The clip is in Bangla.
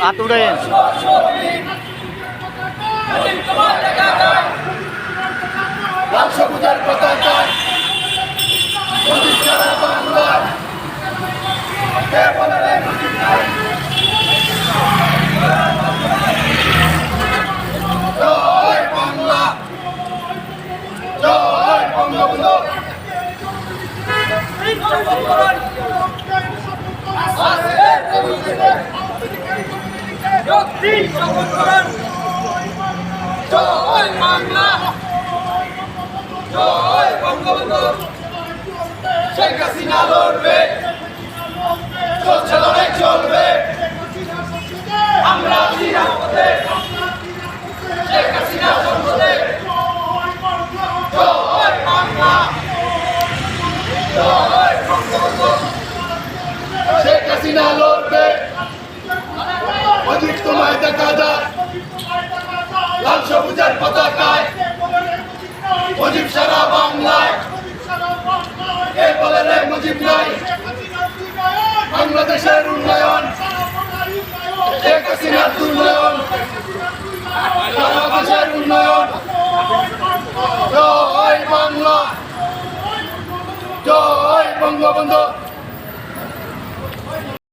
হাত উড়াইন। লাল সবুজের পতাকায় মুজিব সারা বাংলায় কে বলে রে মুজিব নাই। জয় বাংলা, জয় বঙ্গবন্ধু। জয় বাংলা, জয় বঙ্গবন্ধু। শেখ হাসিনা লড়বে, চলছে লড়াই চলবে, আমরা নিরাপদে, শেখ হাসিনা সম্পদে। জয় বাংলা, জয় বঙ্গবন্ধু। শেখ হাসিনা লড়বে, মুজিব তোমায় দেখা যায় লাল সবুজের পতাকায়, মুজিব সারা বাংলায় কে বলে রে মুজিব নাই। বাংলাদেশের উন্নয়ন, শেখ হাসিনার উন্নয়ন, বাংলাদেশের উন্নয়ন। জয় বাংলা, জয় বঙ্গবন্ধু।